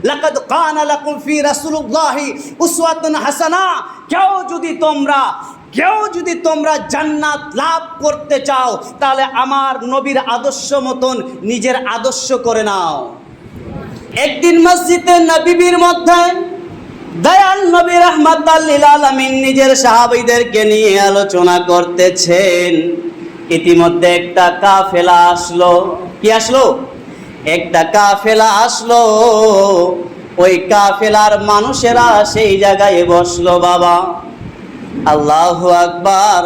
লাকাদ কানা লাকুম ফি রাসূলুল্লাহি উসওয়াতুন হাসানাহ। কেউ যদি তোমরা জান্নাত লাভ করতে চাও তাহলে আমার নবীর আদর্শ মতন নিজের আদর্শ করে নাও। একদিন মসজিদে নববীর মধ্যে দয়াল নবী রাহমাতাল লিল আলামিন নিজের সাহাবীদেরকে নিয়ে আলোচনা করতেছেন। ইতিমধ্যে একটা কাফেলা আসলো। কি আসলো? একটা কাফেলা আসলো। ওই কাফেলার মানুষেরা সেই জায়গায় বসলো। বাবা, আল্লাহু আকবার।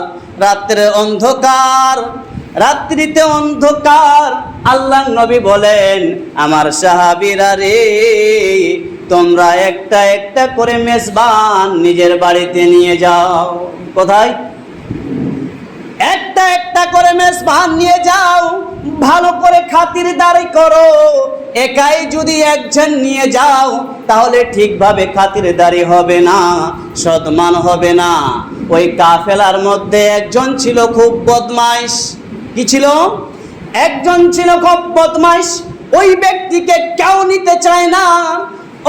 রাত্রিতে অন্ধকার। আল্লাহর নবী বলেন, আমার সাহাবীরা রে, তোমরা একটা একটা করে মেজবান নিজের বাড়িতে নিয়ে যাও। কোথায়? একটা একটা করে মেজবান নিয়ে যাও, ভালো করে খাতিরদারি করো। একাই যদি একজন নিয়ে যাও তাহলে ঠিকভাবে খাতিরদারি হবে না, সম্মান হবে না। ওই কাফেলার মধ্যে একজন ছিল খুব বদমাইশ। কি ছিল? একজন ছিল খুব বদমাইশ। ওই ব্যক্তিকে কেউ নিতে চায় না,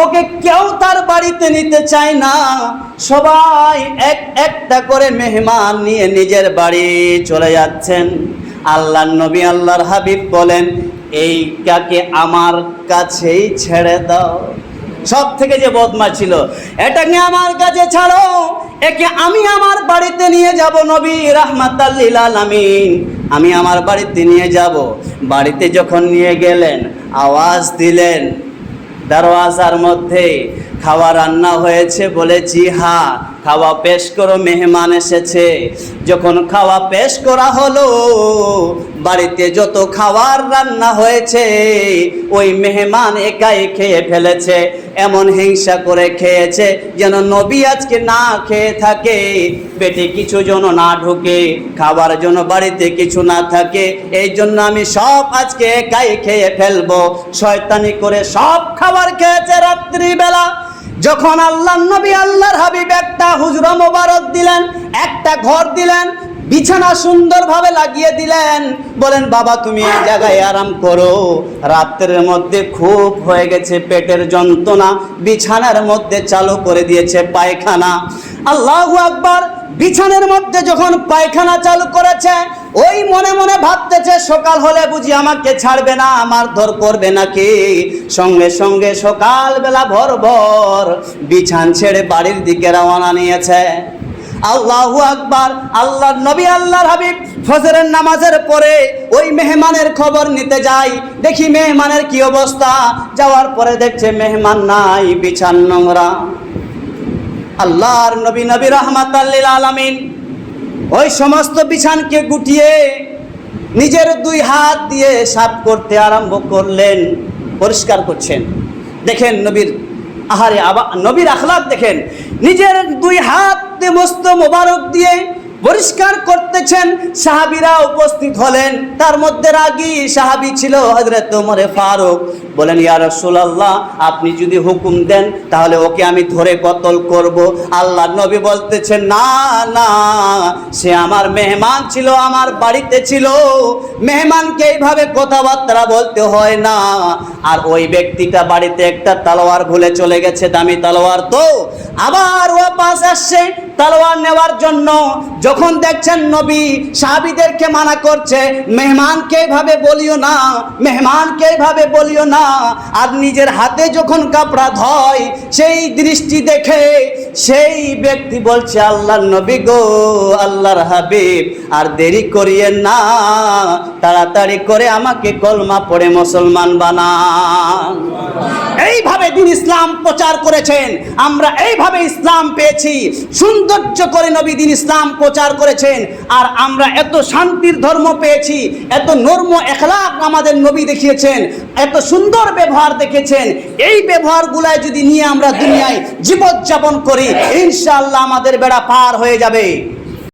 ওকে কেউ তার বাড়িতে নিতে চায় না। সবাই একটা করে মেহমান নিয়ে নিজের বাড়ি চলে যাচ্ছেন। আল্লাহর নবী আল্লাহর হাবিব বলেন, এইটাকে আমার কাছেই ছেড়ে দাও। সব থেকে যে বদমাশ ছিল, এটাকে আমার কাছে ছাড়ো, একে আমি আমার বাড়িতে নিয়ে যাব। নবী রাহমাতাল লিল আলামিন, আমি আমার বাড়িতে নিয়ে যাব। বাড়িতে যখন নিয়ে গেলেন, আওয়াজ দিলেন দরওয়াজার মধ্যে, খাওয়া রান্না হয়েছে? বলেছি হ্যাঁ। খাওয়া পেশ করো, মেহমান এসেছে। যখন খাওয়া পেশ করা হলো, বাড়িতে যত খাবার রান্না হয়েছে ওই মেহমান একাই খেয়ে ফেলেছে। এমন হিংসা করে খেয়েছে যেন নবী আজকে না খেয়ে থাকে, পেটে কিছু যেন না ঢুকে, খাবার জন্য বাড়িতে কিছু না থাকে। এই জন্য আমি সব আজকে একাই খেয়ে ফেলবো। শয়তানি করে সব খাবার খেয়েছে। রাত্রিবেলা যখন আল্লাহর নবী আল্লাহর হাবিব একটা হুজরা মোবারক দিলেন, একটা ঘর দিলেন, বিছানা সুন্দরভাবে লাগিয়ে দিলেন। বলেন, বাবা তুমি এই জায়গায় আরাম করো। রাত্রের মধ্যে খুব হয়ে গেছে পেটের যন্ত্রণা, বিছানার মধ্যে চালু করে দিয়েছে পায়খানা। আল্লাহু আকবার। বিছানার মধ্যে যখন পায়খানা চালু করেছে, ওই মনে মনে ভাবতেছে সকাল হলে বুঝি আমাকে ছাড়বে না, মারধর করবে নাকি। সঙ্গে সঙ্গে সকালবেলা ভোর বিছান ছেড়ে বাড়ির দিকে রওনা নিয়েছে। আল্লাহু আকবার। আল্লাহর নবী আল্লাহর হাবিব ফজরের নামাজের পরে ওই মেহমানের খবর নিতে যায়। দেখি মেহমানের কি অবস্থা। যাওয়ার পরে দেখছে মেহমান নাই, বিছান নোংরা। আল্লাহর নবী রাহমাতাল লিল আলামিন ওই সমস্ত বিছানকে গুটিয়ে নিজের দুই হাত দিয়ে সাফ করতে আরম্ভ করলেন, পরিষ্কার করছেন। দেখেন নবীর নবীর আখলাক দেখেন। নিজের দুই হাত দিয়ে মস্ত মোবারক দিয়ে পরিষ্কার করতেছেন। সাহাবীরা উপস্থিত হলেন। তার মধ্যে রাগী সাহাবী ছিল হযরত ওমর ফারুক। বলেন, ইয়া রাসূলুল্লাহ, আপনি যদি হুকুম দেন তাহলে ওকে আমি ধরে কতল করব। আল্লাহর নবী বলতেছেন, না না, সে আমার মেহমান ছিল, আমার বাড়িতে ছিল। মেহমানকে এইভাবে কথাবার্তা বলতে হয় না। আর ওই ব্যক্তিটা বাড়িতে একটা তলোয়ার ভুলে চলে গেছে, দামি তলোয়ার। তো আবার ও পাশ আসছে তলোয়ার নেওয়ার জন্য। যখন দেখছেন নবী সাহাবীদেরকে মানা করছে, মেহমানকে এইভাবে বলিও না, মেহমানকে এইভাবে বলিও না। আর নিজের হাতে যখন কাপড়া ধয়, সেই দৃষ্টি দেখে সেই ব্যক্তি বলছে, আল্লাহর নবী গো, আল্লাহর হাবিব, আর দেরি করিয়েন না, তাড়াতাড়ি করে আমাকে কলমা পড়ে মুসলমান বানান। এইভাবে দিন ইসলাম প্রচার করেছেন। আমরা এইভাবে ইসলাম পেয়েছি। সৌন্দর্য করে নবী দিন ইসলাম প্রচার করেছেন। আর আমরা এত শান্তির ধর্ম পেয়েছি, এত নরম এখলাক আমাদের নবী দেখিয়েছেন, এত সুন্দর ব্যবহার দেখেছেন। এই ব্যবহারগুলাই যদি নিয়ে আমরা দুনিয়ায় জীবনযাপন করি, ইনশাআল্লাহ আমাদের বেড়া পার হয়ে যাবে।